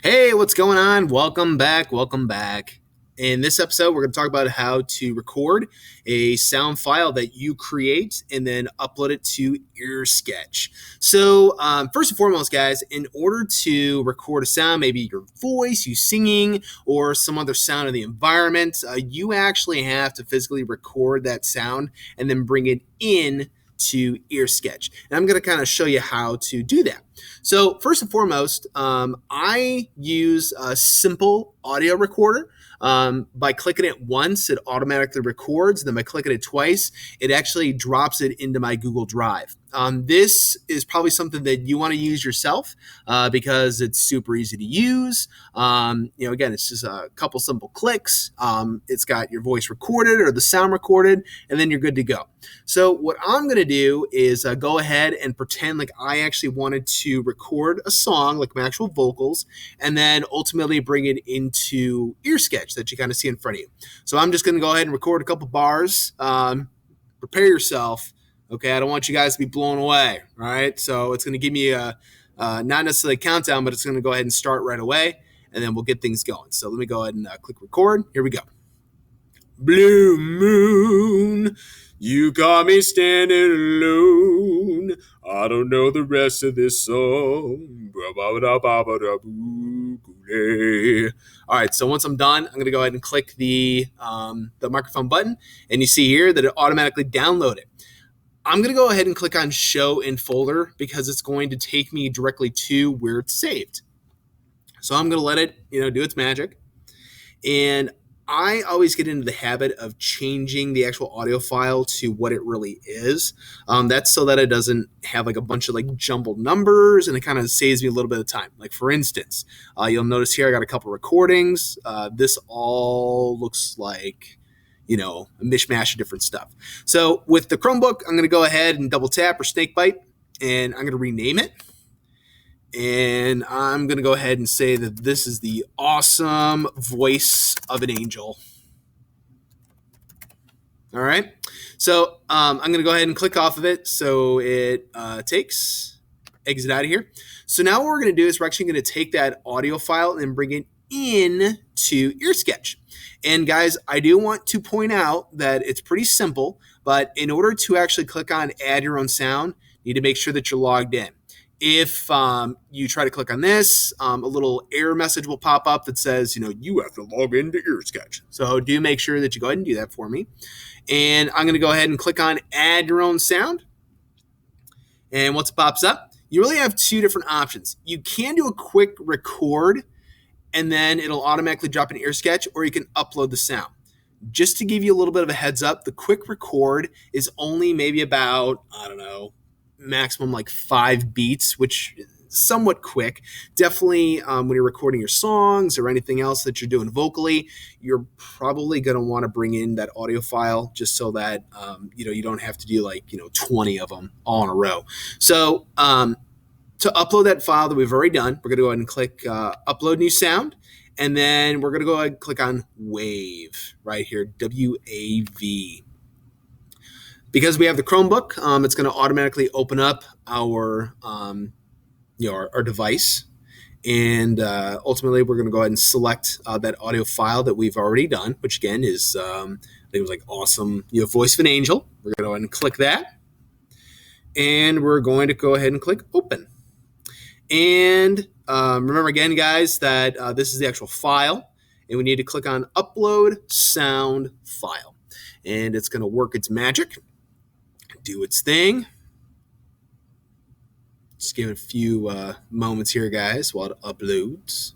Hey, what's going on? Welcome back. Welcome back. In this episode, we're going to talk about how to record a sound file that you create and then upload it to EarSketch. So, first and foremost, guys, in order to record a sound, maybe your voice, you singing, or some other sound in the environment, you actually have to physically record that sound and then bring it in to EarSketch. And I'm going to kind of show you how to do that. So first and foremost, I use a simple audio recorder. By clicking it once, it automatically records. Then by clicking it twice, it actually drops it into my Google Drive. This is probably something that you want to use yourself because it's super easy to use. Again, it's just a couple simple clicks. It's got your voice recorded or the sound recorded, and then you're good to go. So what I'm going to do is go ahead and pretend like I actually wanted to record a song, like my actual vocals, and then ultimately bring it into EarSketch that you kind of see in front of you. So I'm just going to go ahead and record a couple bars. Prepare yourself. Okay, I don't want you guys to be blown away. All right, so it's going to give me a not necessarily a countdown, but it's going to go ahead and start right away, and then we'll get things going. So let me go ahead and click record. Here we go. Blue moon, you got me standing alone. I don't know the rest of this song. All right, so once I'm done, I'm going to go ahead and click the microphone button, and you see here that it automatically downloaded. I'm going to go ahead and click on Show in Folder because it's going to take me directly to where it's saved. So I'm going to let it, do its magic. And I always get into the habit of changing the actual audio file to what it really is. That's so that it doesn't have like a bunch of like jumbled numbers, and it kind of saves me a little bit of time. Like for instance, you'll notice here I got a couple recordings. This all looks like a mishmash of different stuff. So with the Chromebook, I'm going to go ahead and double tap or snake bite, and I'm going to rename it. And I'm going to go ahead and say that this is the awesome voice of an angel. All right. So I'm going to go ahead and click off of it so it exit out of here. So now what we're going to do is we're actually going to take that audio file and bring it in to EarSketch. And guys, I do want to point out that it's pretty simple, but in order to actually click on add your own sound, you need to make sure that you're logged in. If you try to click on this, a little error message will pop up that says, you have to log into EarSketch. So do make sure that you go ahead and do that for me. And I'm going to go ahead and click on add your own sound. And once it pops up, you really have two different options. You can do a quick record, and then it'll automatically drop in EarSketch, or you can upload the sound. Just to give you a little bit of a heads up, the quick record is only maybe about, maximum like 5 beats, which is somewhat quick. Definitely when you're recording your songs or anything else that you're doing vocally, you're probably going to want to bring in that audio file just so that, you don't have to do 20 of them all in a row. So, to upload that file that we've already done, we're going to go ahead and click Upload New Sound, and then we're going to go ahead and click on Wave right here, W-A-V. Because we have the Chromebook, it's going to automatically open up our device, and ultimately we're going to go ahead and select that audio file that we've already done, which again is I think it was like awesome, voice of an angel. We're going to go ahead and click that, and we're going to go ahead and click Open. And remember again, guys, that this is the actual file, and we need to click on Upload Sound File, and it's going to work its magic, do its thing. Just give it a few moments here, guys, while it uploads.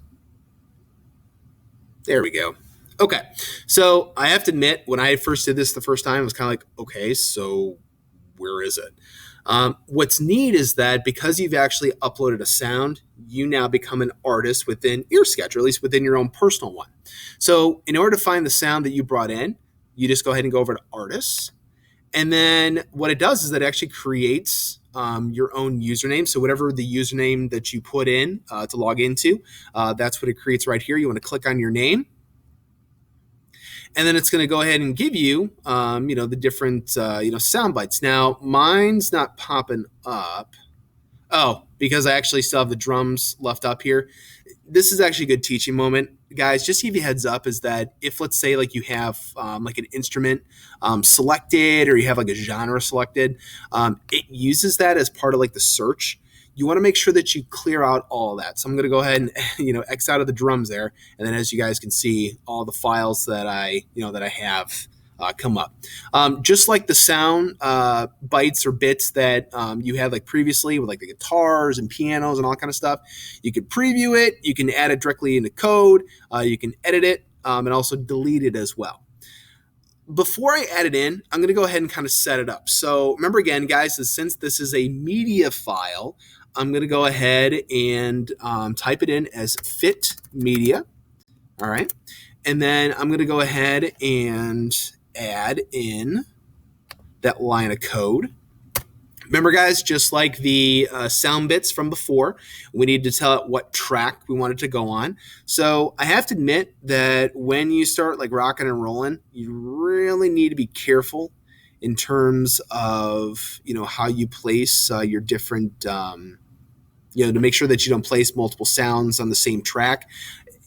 There we go. Okay, so I have to admit, when I first did this the first time, I was kind of like, okay, so where is it? What's neat is that because you've actually uploaded a sound, you now become an artist within EarSketch, or at least within your own personal one. So in order to find the sound that you brought in, you just go ahead and go over to Artists. And then what it does is that it actually creates your own username. So whatever the username that you put in to log into, that's what it creates right here. You want to click on your name. And then it's going to go ahead and give you, the different, sound bites. Now, mine's not popping up. Oh, because I actually still have the drums left up here. This is actually a good teaching moment, guys. Just to give you a heads up, is that if, let's say, like you have like an instrument selected, or you have like a genre selected, it uses that as part of like the search. You want to make sure that you clear out all of that. So I'm going to go ahead and X out of the drums there, and then as you guys can see, all the files that I have come up. Just like the sound bytes or bits that you had like previously with like the guitars and pianos and all that kind of stuff, you can preview it, you can add it directly into code, you can edit it, and also delete it as well. Before I add it in, I'm going to go ahead and kind of set it up. So remember again, guys, since this is a media file, I'm going to go ahead and type it in as fit media. All right. And then I'm going to go ahead and add in that line of code. Remember, guys, just like the sound bits from before, we need to tell it what track we want it to go on. So I have to admit that when you start like rocking and rolling, you really need to be careful in terms of, how you place your different, to make sure that you don't place multiple sounds on the same track.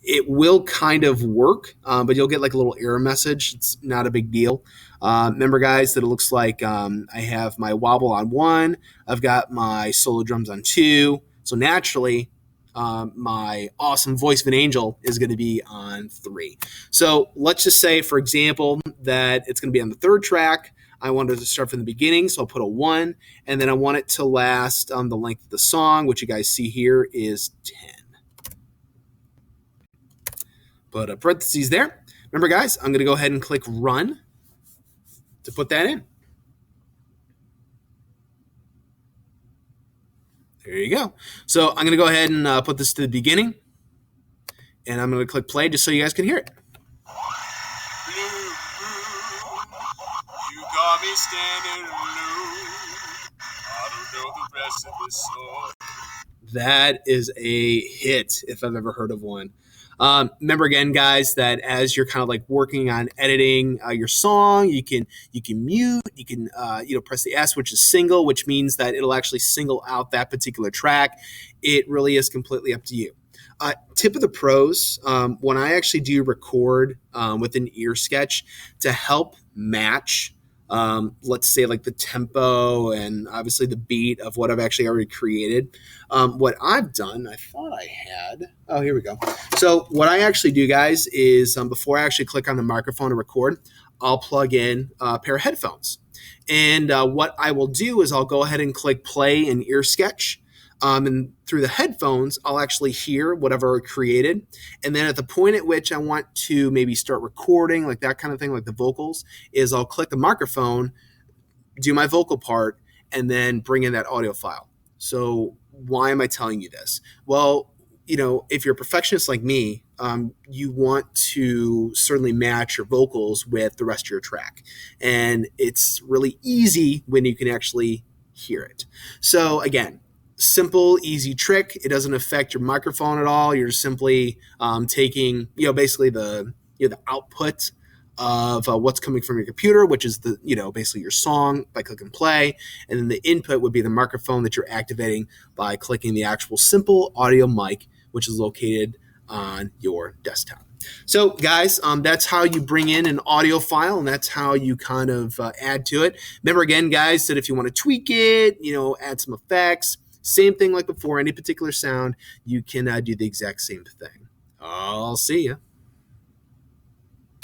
It will kind of work, but you'll get like a little error message. It's not a big deal. Remember, guys, that it looks like I have my wobble on 1. I've got my solo drums on 2. So naturally, my awesome voice of an angel is going to be on 3. So let's just say, for example, that it's going to be on the 3rd track. I wanted to start from the beginning, so I'll put a 1, and then I want it to last the length of the song, which you guys see here is 10. Put a parentheses there. Remember, guys, I'm going to go ahead and click Run to put that in. There you go. So I'm going to go ahead and put this to the beginning, and I'm going to click Play just so you guys can hear it. You got me standing alone. I don't know the rest of this song. That is a hit if I've ever heard of one. Remember again, guys, that as you're kind of like working on editing your song, you can mute, you can press the S, which is single, which means that it'll actually single out that particular track. It really is completely up to you. Tip of the pros, when I actually do record with an EarSketch to help match, let's say like the tempo and obviously the beat of what I've actually already created. What I've done, I thought I had, oh, here we go. So what I actually do, guys, is before I actually click on the microphone to record, I'll plug in a pair of headphones. And what I will do is I'll go ahead and click play in EarSketch. And through the headphones, I'll actually hear whatever I created. And then at the point at which I want to maybe start recording, like that kind of thing, like the vocals, is I'll click the microphone, do my vocal part, and then bring in that audio file. So why am I telling you this? Well, if you're a perfectionist like me, you want to certainly match your vocals with the rest of your track. And it's really easy when you can actually hear it. So again, simple, easy trick. It doesn't affect your microphone at all. You're simply taking, basically the output of what's coming from your computer, which is the, basically your song by clicking play. And then the input would be the microphone that you're activating by clicking the actual simple audio mic, which is located on your desktop. So guys, that's how you bring in an audio file, and that's how you kind of add to it. Remember again, guys, that if you want to tweak it, add some effects, same thing like before, any particular sound, you can do the exact same thing. I'll see you.